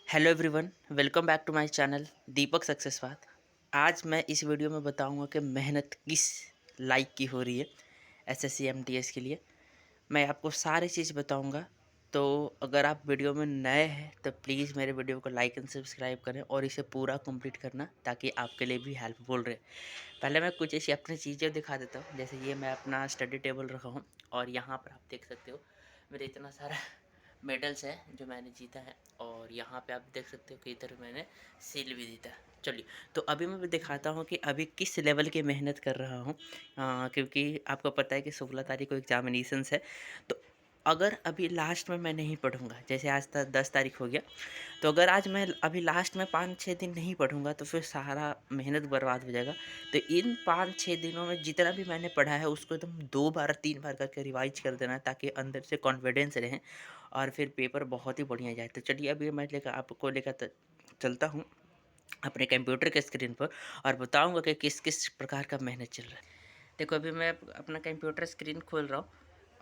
Hello everyone, welcome back to my channel Deepak सक्सेसवाद। आज मैं इस वीडियो में बताऊंगा कि मेहनत किस लायक की हो रही है एसएससी एमटीएस के लिए। मैं आपको सारी चीज़ बताऊंगा। तो अगर आप वीडियो में नए हैं तो प्लीज़ मेरे वीडियो को लाइक एंड सब्सक्राइब करें और इसे पूरा कंप्लीट करना ताकि आपके लिए भी हेल्पफुल रहे। पहले मैं कुछ ऐसी अपनी चीज़ें दिखा देता हूँ। जैसे ये मैं अपना स्टडी टेबल रखा हूँ और यहाँ पर आप देख सकते हो मेरे इतना सारा मेडल्स है जो मैंने जीता है। और यहाँ पे आप देख सकते हो कि इधर मैंने सील भी जीता है। चलिए, तो अभी मैं दिखाता हूँ कि अभी किस लेवल की मेहनत कर रहा हूँ। क्योंकि आपको पता है कि 16 तारीख को एग्जामिनेशंस है। तो अगर अभी लास्ट में मैं नहीं पढ़ूंगा, जैसे आज तक 10 तारीख हो गया, तो अगर आज मैं अभी लास्ट में 5-6 दिन नहीं पढ़ूंगा तो फिर सारा मेहनत बर्बाद हो जाएगा। तो इन 5-6 दिनों में जितना भी मैंने पढ़ा है उसको एकदम 2 बार 3 बार करके रिवाइज कर देना है ताकि अंदर से कॉन्फिडेंस रहे और फिर पेपर बहुत ही बढ़िया जाए। तो चलिए, अभी मैं लेकर चलता हूँ अपने कंप्यूटर के स्क्रीन पर और बताऊँगा कि किस किस प्रकार का मेहनत चल रहा है। देखो, अभी मैं अपना कंप्यूटर स्क्रीन खोल रहा हूँ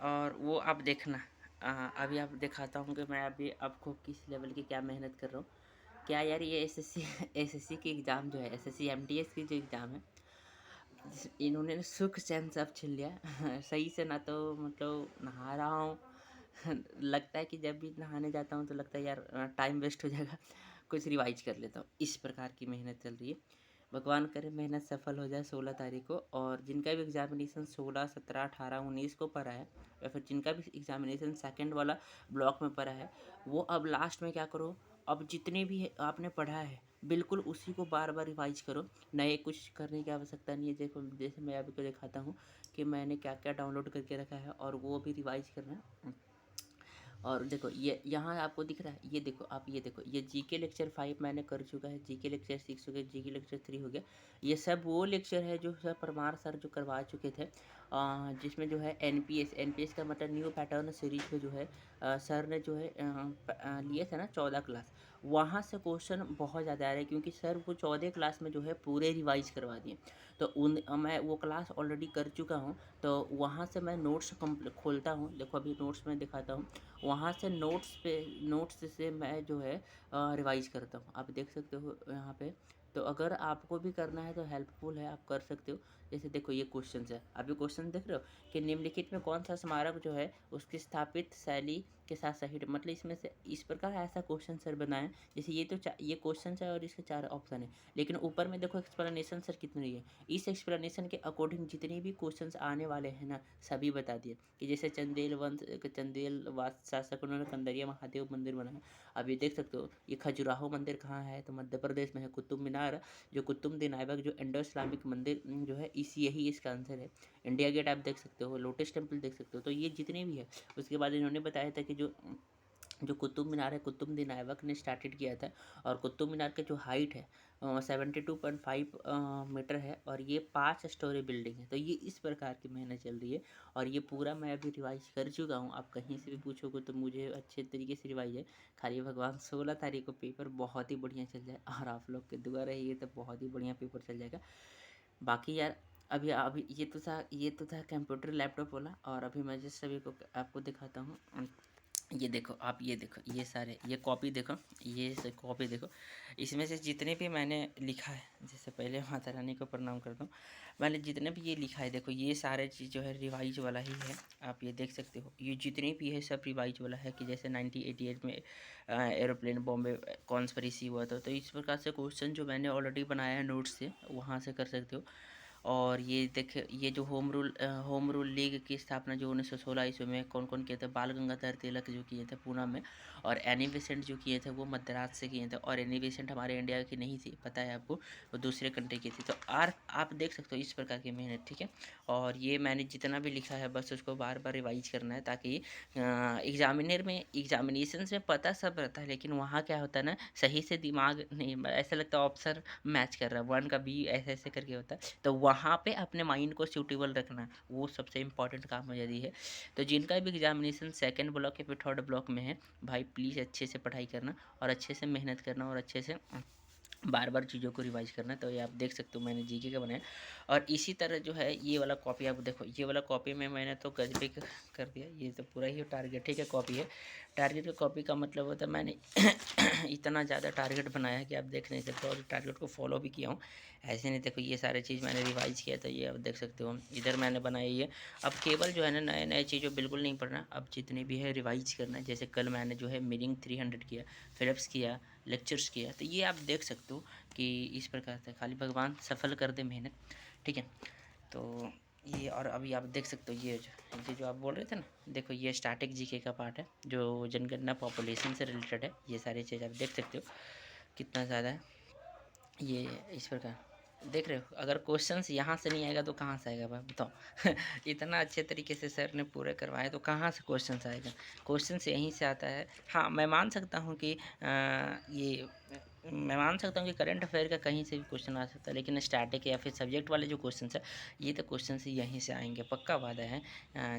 और वो आप देखना। अभी आप दिखाता हूँ कि मैं अभी आपको किस लेवल की क्या मेहनत कर रहा हूँ। क्या यार, ये एसएससी एसएससी की एग्ज़ाम जो है, एसएससी एमटीएस की जो एग्ज़ाम है, इन्होंने सुख चैन सब छीन लिया। सही से ना तो मतलब नहा रहा हूँ। लगता है कि जब भी नहाने जाता हूँ तो लगता है यार टाइम वेस्ट हो जाएगा, कुछ रिवाइज कर लेता हूँ। इस प्रकार की मेहनत चल रही है। भगवान करे मेहनत सफल हो जाए 16 तारीख को। और जिनका भी एग्जामिनेशन 16, 17, 18, 19 को पड़ा है या फिर जिनका भी एग्जामिनेशन सेकंड वाला ब्लॉक में पड़ा है, वो अब लास्ट में क्या करो, अब जितने भी आपने पढ़ा है बिल्कुल उसी को बार बार रिवाइज करो। नए कुछ करने की आवश्यकता नहीं है। देखो, जैसे मैं आपको दिखाता हूँ कि मैंने क्या क्या डाउनलोड करके रखा है और वो भी रिवाइज करना है। और देखो, ये यहाँ आपको दिख रहा है, ये देखो आप, ये देखो, ये जीके लेक्चर 5 मैंने कर चुका है, जीके लेक्चर 6 हो गया, जीके लेक्चर 3 हो गया। ये सब वो लेक्चर है जो सर परमार सर जो करवा चुके थे, जिसमें जो है एनपीएस एनपीएस का मतलब न्यू पैटर्न सीरीज में जो है सर ने जो है लिए थे ना 14 क्लास। वहाँ से क्वेश्चन बहुत ज़्यादा आ रहे हैं क्योंकि सर वो 14 क्लास में जो है पूरे रिवाइज करवा दिए। तो मैं वो क्लास ऑलरेडी कर चुका हूँ। तो वहाँ से मैं नोट्स खोलता हूँ। देखो, अभी नोट्स में दिखाता हूँ। वहाँ से नोट्स से मैं जो है रिवाइज करता हूँ। आप देख सकते हो यहाँ पे। तो अगर आपको भी करना है तो हेल्पफुल है, आप कर सकते हो। जैसे देखो, ये क्वेश्चन है, अभी क्वेश्चन देख रहे हो कि निम्नलिखित में कौन सा स्मारक जो है उसकी स्थापित शैली के साथ सही, मतलब इसमें से इस प्रकार ऐसा क्वेश्चन सर बनाए। जैसे ये क्वेश्चन है और इसके 4 ऑप्शन है, लेकिन ऊपर में देखो एक्सप्लेनेशन सर कितनी है। इस एक्सप्लेनेशन के अकॉर्डिंग जितने भी क्वेश्चंस आने वाले हैं ना, सभी बता दिए। कि जैसे चंदेल वास शासक, उन्होंने कंदरिया महादेव मंदिर बनाया। अब ये देख सकते हो, ये खजुराहो मंदिर कहाँ है, तो मध्य प्रदेश में है। कुतुब मीनार, जो कुतुबुद्दीन ऐबक जो इंडो इस्लामिक मंदिर जो है, यही इसका आंसर है। इंडिया गेट आप देख सकते हो, लोटस टेम्पल देख सकते हो। तो ये जितने भी है, उसके बाद इन्होंने बताया था कि जो कुतुब मीनार है, कुतुबुद्दीन ऐबक ने स्टार्टेड किया था। और कुतुब मीनार की जो हाइट है 72.5 मीटर है और ये 5 स्टोरी बिल्डिंग है। तो ये इस प्रकार की मेहनत चल रही है और ये पूरा मैं अभी रिवाइज कर चुका हूँ। आप कहीं से भी पूछोगे तो मुझे अच्छे तरीके से रिवाइज है। खाली भगवान 16 तारीख को पेपर बहुत ही बढ़िया चल जाए और आप लोग के दुआ रही तो बहुत ही बढ़िया पेपर चल जाएगा। बाकी यार, अभी अभी ये तो था कंप्यूटर लैपटॉप वाला। और अभी मैं जिस सभी को आपको दिखाता हूँ, ये देखो आप, ये देखो, ये सारे, ये कॉपी देखो, ये से कॉपी देखो। इसमें से जितने भी मैंने लिखा है, जैसे पहले माता रानी को प्रणाम करता हूँ, मैंने जितने भी ये लिखा है, देखो ये सारे चीज़ जो है रिवाइज वाला ही है। आप ये देख सकते हो, ये जितने भी है सब रिवाइज वाला है। कि जैसे 1988 में एरोप्लेन बॉम्बे कॉन्स्पिरेसी हुआ था, तो इस प्रकार से क्वेश्चन जो मैंने ऑलरेडी बनाया है नोट्स से, वहाँ से कर सकते हो। और ये देखिए, ये जो होम रूल लीग की स्थापना जो 1916 ईस्वी में कौन कौन किए थे, बाल गंगाधर तिलक जो किए थे पूना में। और एनी बेसेंट जो किए थे वो मद्रास से किए थे। और एनी बेसेंट हमारे इंडिया की नहीं थी, पता है आपको, वो दूसरे कंट्री की थी। तो आप देख सकते हो इस प्रकार की मेहनत, ठीक है। और ये मैंने जितना भी लिखा है बस उसको बार बार रिवाइज करना है ताकि एग्जामिनेशन में पता सब रहता है, लेकिन वहाँ क्या होता है ना, सही से दिमाग नहीं, ऐसा लगता है ऑप्शन मैच कर रहा है, वन का बी ऐसे ऐसे करके होता है। तो वहाँ पे अपने माइंड को सूटेबल रखना, वो सबसे इम्पॉर्टेंट काम हो जाती है। तो जिनका भी एग्जामिनेशन सेकंड ब्लॉक या फिर थर्ड ब्लॉक में है, भाई प्लीज़ अच्छे से पढ़ाई करना और अच्छे से मेहनत करना और अच्छे से बार बार चीज़ों को रिवाइज करना है। तो ये आप देख सकते हो मैंने जीके का बनाया। और इसी तरह जो है ये वाला कॉपी आप देखो, ये वाला कॉपी में मैंने तो गजबे कर दिया। ये तो पूरा ही टारगेट है कॉपी है। टारगेट का कॉपी का मतलब होता है मैंने इतना ज़्यादा टारगेट बनाया है कि आप देख नहीं सकते, और टारगेट को फॉलो भी किया हूँ। ऐसे नहीं, देखो ये सारे चीज़ मैंने रिवाइज किया था, ये आप देख सकते हो। इधर मैंने बनाई है। अब केवल जो है ना नए नए चीज़ों बिल्कुल नहीं पढ़ना, अब जितनी भी है रिवाइज करना है। जैसे कल मैंने जो है मीनिंग 300 किया, फिलिप्स किया, लेक्चर्स किया। तो ये आप देख सकते हो कि इस प्रकार से खाली भगवान सफल कर दे मेहनत, ठीक है। तो ये, और अभी आप देख सकते हो ये जो आप बोल रहे थे ना, देखो ये स्टैटिक जीके का पार्ट है जो जनगणना पॉपुलेशन से रिलेटेड है। ये सारी चीज़ आप देख सकते हो कितना ज़्यादा है ये इस प्रकार। देख रहे हो, अगर क्वेश्चंस यहाँ से नहीं आएगा तो कहाँ से आएगा भाई बताओ। इतना अच्छे तरीके से सर ने पूरे करवाए तो कहाँ से क्वेश्चंस आएगा। क्वेश्चंस यहीं से आता है। हाँ मैं मान सकता हूँ कि ये मैं मान सकता हूँ कि करंट अफेयर का कहीं से भी क्वेश्चन आ सकता है, लेकिन स्टैटिक या फिर सब्जेक्ट वाले जो क्वेश्चन है ये तो क्वेश्चन यहीं से आएंगे, पक्का वादा है।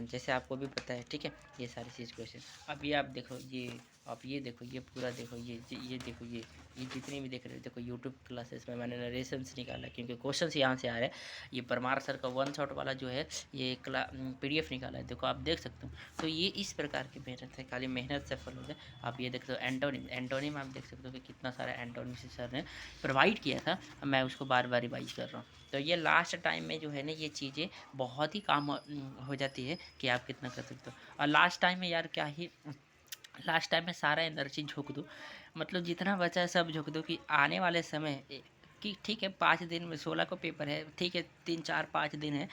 जैसे आपको भी पता है, ठीक है। ये सारी चीज़ क्वेश्चन अब ये आप देखो, ये आप ये देखो, ये पूरा देखो, ये देखो, ये जितनी भी देख रहे हो, देखो यूट्यूब क्लासेस में मैंने नरेशंस निकाला क्योंकि क्वेश्चंस यहाँ से आ रहे हैं। ये परमार सर का वन शॉट वाला जो है ये PDF निकाला है, देखो आप देख सकते हो। तो ये इस प्रकार की मेहनत है, खाली मेहनत सफल हो जाए। आप ये देखते हो एंटोनिम आप देख सकते हो कि कितना सारा एंटोनिम से सर ने प्रोवाइड किया था, मैं उसको बार बार रिवाइज कर रहा हूँ। तो ये लास्ट टाइम में जो है ना ये चीज़ें बहुत ही काम हो जाती है कि आप कितना कर सकते हो। और लास्ट टाइम में यार क्या ही, लास्ट टाइम में सारा एनर्जी झोंक दो, मतलब जितना बचा है सब झोंक दो कि आने वाले समय कि ठीक है 5 दिन में 16 को पेपर है, ठीक है 3 4 5 दिन है,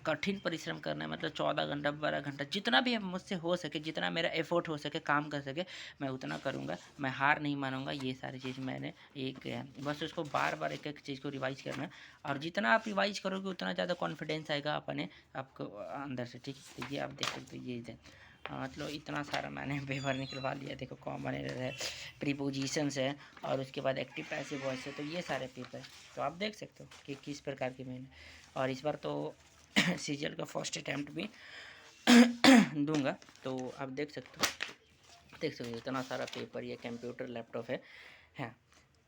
कठिन परिश्रम करना है, मतलब 14 घंटा 12 घंटा जितना भी मुझसे हो सके, जितना मेरा एफर्ट हो सके काम कर सके मैं उतना करूँगा, मैं हार नहीं मानूंगा। ये सारी चीज़ मैंने एक बस उसको बार बार एक एक चीज़ को रिवाइज करना है। और जितना आप रिवाइज करोगे उतना ज़्यादा कॉन्फिडेंस आएगा अपने आपको अंदर से, ठीक है। तो ये आप देख सकते हो, ये मतलब इतना सारा मैंने पेपर निकलवा लिया। देखो कॉमन एरर है, प्रीपोजिशंस है, और उसके बाद एक्टिव पैसिव वॉइस है। तो ये सारे पेपर तो आप देख सकते हो कि किस प्रकार की मैंने, और इस बार तो सीजीएल का फर्स्ट अटैम्प्ट भी दूंगा। तो आप देख सकते हो इतना सारा पेपर, ये कंप्यूटर लैपटॉप है।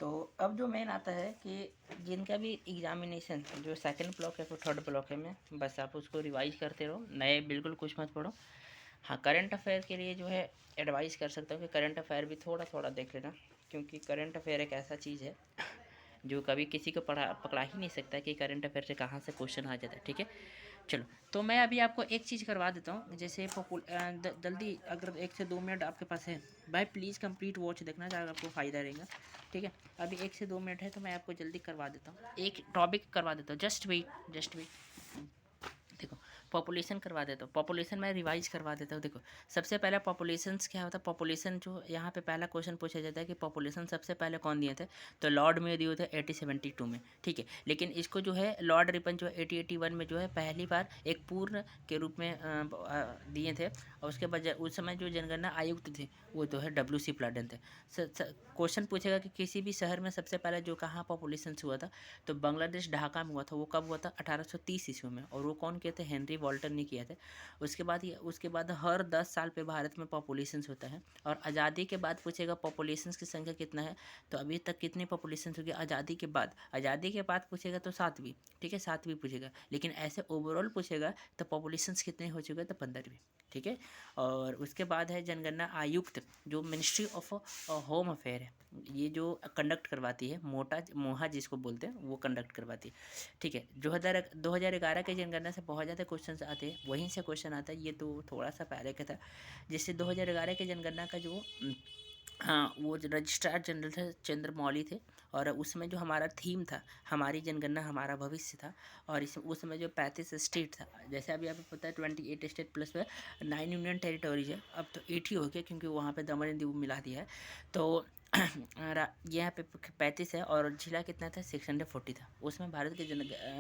तो अब जो मेन आता है कि जिनका भी एग्जामिनेशन जो सेकंड ब्लॉक है, फिर थर्ड ब्लॉक है में, बस आप उसको रिवाइज करते रहो, नए बिल्कुल कुछ मत पढ़ो। हाँ करंट अफेयर के लिए जो है एडवाइस कर सकता हूँ कि करंट अफेयर भी थोड़ा थोड़ा देख लेना, क्योंकि करंट अफेयर एक ऐसा चीज़ है जो कभी किसी को पकड़ा ही नहीं सकता कि करंट अफेयर से कहाँ से क्वेश्चन आ जाता है, ठीक है। चलो तो मैं अभी आपको एक चीज़ करवा देता हूँ, जैसे जल्दी अगर 1 से 2 मिनट आपके पास है भाई, प्लीज़ कंप्लीट वॉच देखना, ज़्यादा आपको फ़ायदा रहेगा, ठीक है। अभी 1 से 2 मिनट है तो मैं आपको जल्दी करवा देता हूँ, एक टॉपिक करवा देता हूँ, जस्ट वेट। देखो पॉपुलेशन करवा देता हूँ, पॉपुलेशन मैं रिवाइज करवा देता हूँ। देखो सबसे पहले पॉपुलेशंस क्या होता है, पॉपुलेशन जो यहाँ पे पहला क्वेश्चन पूछा जाता है कि पॉपुलेशन सबसे पहले कौन दिए थे, तो लॉर्ड में दिए थे 1872 में, ठीक है। लेकिन इसको जो है लॉर्ड रिपन जो 1881 में जो है पहली बार एक पूर्ण के रूप में दिए थे। और उसके बाद उस समय जो जनगणना आयुक्त थे वो तो है WC प्लाडन थे। क्वेश्चन पूछेगा कि किसी भी शहर में सबसे पहले जो कहाँ पॉपुलेशन हुआ था, तो बांग्लादेश ढाका में हुआ था। वो कब हुआ था, 1830 ईस्वी में, और वो कौन किए थे, हेनरी वॉल्टर ने किया था। उसके बाद हर 10 साल पे भारत में पॉपुलेशन होता है। और आज़ादी के बाद पूछेगा पॉपुलेशन की संख्या कितना है, तो अभी तक कितनी पॉपुलेशन होगी आज़ादी के बाद पूछेगा तो 7वीं, ठीक है 7वीं पूछेगा। लेकिन ऐसे ओवरऑल पूछेगा तो पॉपुलेशन कितने हो चुके हैं, तो 15वीं, ठीक है। और उसके बाद है जनगणना आयुक्त जो मिनिस्ट्री ऑफ होम अफेयर है, ये जो कंडक्ट करवाती है, मोहा जिसको बोलते हैं वो कंडक्ट करवाती है, ठीक है। 2011 के जनगणना से बहुत ज़्यादा क्वेश्चन आते हैं, वहीं से क्वेश्चन आता है। ये तो थोड़ा सा पहले का था, जिससे 2011 के जनगणना का जो हाँ वो रजिस्ट्रार जनरल थे चंद्रमौली थे। और उसमें जो हमारा थीम था, हमारी जनगणना हमारा भविष्य था। और उसमें जो 35 स्टेट था, जैसे अभी आपको पता है 28 स्टेट प्लस में 9 यूनियन टेरिटोरीज है, अब तो 8 ही हो गया क्योंकि वहाँ पे दमन एंड दीव मिला दिया है। तो यहाँ पे 35 है, और जिला कितना था 640 था। उसमें भारत की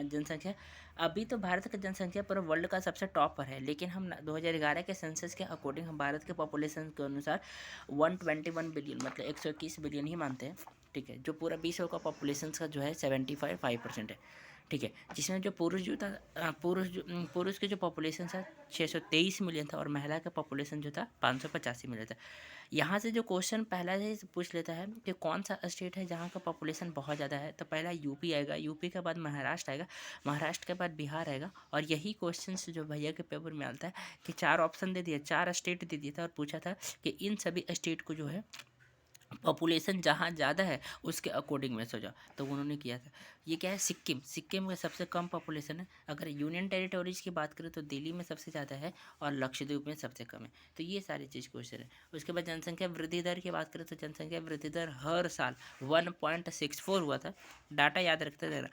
जनसंख्या, अभी तो भारत की जनसंख्या पूरा वर्ल्ड का सबसे टॉप पर है, लेकिन हम 2011 के सेंसस के अकॉर्डिंग हम भारत के पॉपुलेशन के अनुसार 121 बिलियन मतलब 121 बिलियन ही मानते हैं, ठीक है। जो पूरा विश्व का पॉपुलेशन का जो है 75% है, ठीक है, जिसमें जो पुरुष जो था पुरुष की जो पॉपुलेशन था 623 मिलियन था और महिला का पॉपुलेशन जो था 585 मिलियन था। यहाँ से जो क्वेश्चन पहला से पूछ लेता है कि कौन सा स्टेट है जहाँ का पॉपुलेशन बहुत ज़्यादा है, तो पहला यूपी आएगा, यूपी के बाद महाराष्ट्र आएगा, महाराष्ट्र के बाद बिहार आएगा। और यही क्वेश्चन जो भैया के पेपर में आता है कि 4 ऑप्शन दे दिया, 4 स्टेट दे दिया था और पूछा था कि इन सभी स्टेट को जो है पॉपुलेशन जहाँ ज़्यादा है उसके अकॉर्डिंग में सोचा, तो उन्होंने किया था। ये क्या है, सिक्किम का सबसे कम पॉपुलेशन है। अगर यूनियन टेरिटोरीज की बात करें तो दिल्ली में सबसे ज़्यादा है और लक्षद्वीप में सबसे कम है। तो ये सारी चीज़ क्वेश्चन है। उसके बाद जनसंख्या वृद्धि दर की बात करें तो जनसंख्या वृद्धि दर हर साल 1.64 हुआ था, डाटा याद रखते रहना।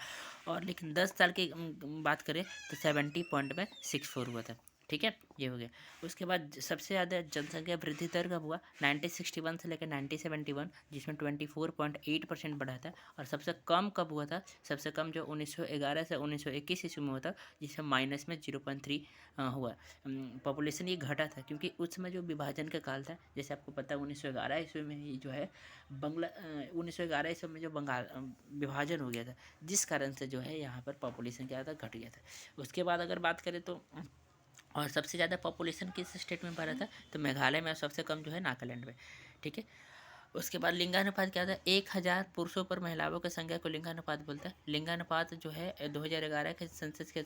और लेकिन 10 साल की बात करें तो 70.64 हुआ था। ठीक है, ये हो गया। उसके बाद सबसे ज़्यादा जनसंख्या वृद्धि दर कब हुआ, 1961 से लेकर 1971, जिसमें 24.8% बढ़ा था। और सबसे कम कब हुआ था, सबसे कम जो 1911 से 1921 ईस्वी में हुआ था, जिसमें माइनस में 0.3 हुआ। पॉपुलेशन ये घटा था क्योंकि उस समय जो विभाजन का काल था, जैसे आपको पता है 1911 ईस्वी में ही जो है 1911 ईस्वी में जो बंगाल विभाजन हो गया था, जिस कारण से जो है यहाँ पर पॉपुलेशन क्या था, घट गया था। उसके बाद अगर बात करें तो और सबसे ज़्यादा पॉपुलेशन किस स्टेट में बढ़ा था, तो मेघालय में, और सबसे कम जो है नागालैंड में। ठीक है, उसके बाद लिंगानुपात क्या था, 1000 पुरुषों पर महिलाओं की संख्या को लिंगानुपात बोलता है। लिंगानुपात जो है 2011 के सेंसस के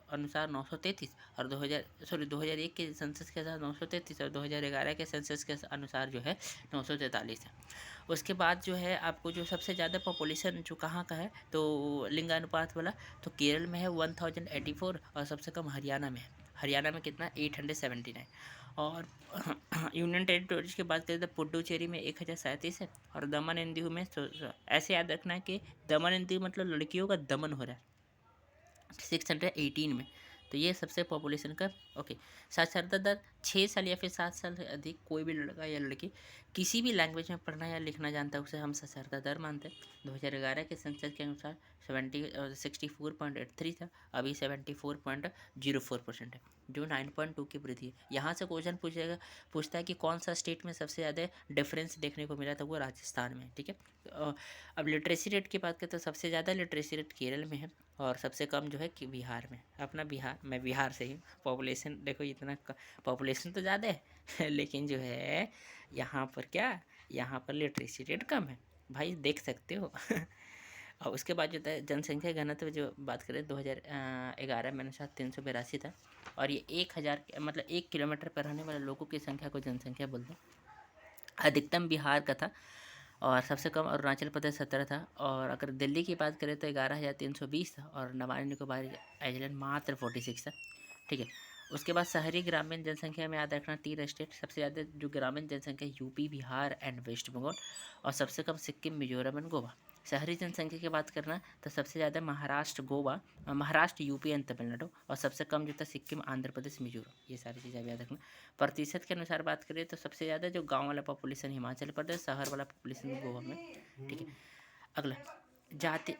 अनुसार 933 और 2001 के सेंसस के अनुसार 933 और 2011 के सेंसस के अनुसार जो है 943 है। उसके बाद जो है आपको जो सबसे ज़्यादा पॉपुलेशन जो कहाँ का है, तो लिंगानुपात वाला, तो केरल में है 1084 और सबसे कम हरियाणा में है। हरियाणा में कितना, 879। और यूनियन टेरिटोरीज की बात करें तो पुडुचेरी में 1037 है और दमन एंड दीव में ऐसे याद रखना है कि दमन एंड दीव मतलब लड़कियों का दमन हो रहा है 618 में। तो ये सबसे पॉपुलेशन का ओके। साक्षरता दर 6 साल या फिर 7 साल से अधिक कोई भी लड़का या लड़की किसी भी लैंग्वेज में पढ़ना या लिखना जानता है उसे हम साक्षरता दर मानते हैं। 2011 के सेंसस के अनुसार 64.83 था, अभी 74.04% है, जो 9.2 की वृद्धि है। यहाँ से क्वेश्चन पूछता है कि कौन सा स्टेट में सबसे ज़्यादा डिफरेंस देखने को मिला था, वो राजस्थान में। ठीक है, अब लिटरेसी रेट की बात करें तो सबसे ज़्यादा लिटरेसी रेट केरल में है और सबसे कम जो है कि बिहार में। अपना बिहार, मैं बिहार से ही, पॉपुलेशन देखो इतना पॉपुलेशन तो ज़्यादा है लेकिन जो है यहाँ पर क्या, यहाँ पर लिटरेसी रेट कम है, भाई देख सकते हो और उसके बाद जो है जनसंख्या घनत्व जो बात करें 2011 में अनुसार 382 था और ये 1000 मतलब 1 किलोमीटर पर रहने वाले लोगों की संख्या को जनसंख्या बोलते हैं। अधिकतम बिहार का था और सबसे कम अरुणाचल प्रदेश 17 था। और अगर दिल्ली की बात करें तो 11,320 था और अंडमान निकोबार आइलैंड मात्र 46 था। ठीक है, उसके बाद शहरी ग्रामीण जनसंख्या में याद रखना 3 स्टेट, सबसे ज़्यादा जो ग्रामीण जनसंख्या यूपी, बिहार एंड वेस्ट बंगाल और सबसे कम सिक्किम, मिजोरम एंड गोवा। शहरी जनसंख्या की बात करना तो सबसे ज़्यादा महाराष्ट्र यूपी एंड तमिलनाडु और सबसे कम जो था सिक्किम, आंध्र प्रदेश, मिजोरम। ये सारी चीज़ें याद रखना। प्रतिशत के अनुसार बात करें तो सबसे ज़्यादा जो गांव वाला पॉपुलेशन हिमाचल प्रदेश, शहर वाला पॉपुलेशन गोवा में। ठीक है, अगला जाति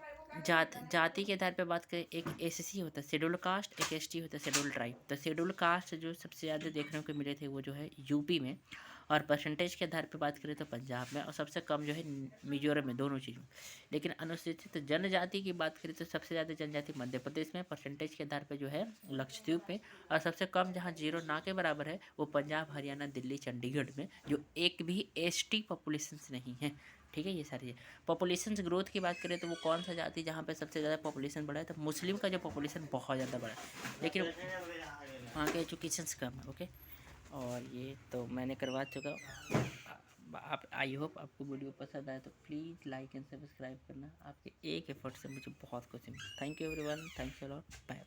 के आधार पर बात करें, एक एससी होता है शेड्यूल कास्ट, एक एसटी होता है शेड्यूल ट्राइब। तो शेड्यूल कास्ट जो सबसे ज़्यादा देखने को मिले थे वो जो है यूपी में और परसेंटेज के आधार पर बात करें तो पंजाब में और सबसे कम जो है मिजोरम में, दोनों चीज़ों में। लेकिन अनुसूचित जनजाति की बात करें तो सबसे ज़्यादा जनजाति मध्य प्रदेश में, परसेंटेज के आधार पर जो है लक्षद्वीप में और सबसे कम जहाँ 0 ना के बराबर है वो पंजाब, हरियाणा, दिल्ली, चंडीगढ़ में, जो एक भी एसटी पॉपुलेशन नहीं है। ठीक है, ये सारी है। पॉपुलेशन ग्रोथ की बात करें तो वो कौन सा जाति जहाँ पे सबसे ज़्यादा पॉपुलेशन बढ़ा है, तो मुस्लिम का जो पॉपुलेशन बहुत ज़्यादा बढ़ा है, लेकिन वहाँ के एजुकेशन कम है। ओके, और ये तो मैंने करवा चुका हूँ। आप आई होप आपको वीडियो पसंद आए तो प्लीज़ लाइक एंड सब्सक्राइब करना। आपके एक एफर्ट से मुझे बहुत कुछ मिला। Thank you everyone, thanks a lot, bye.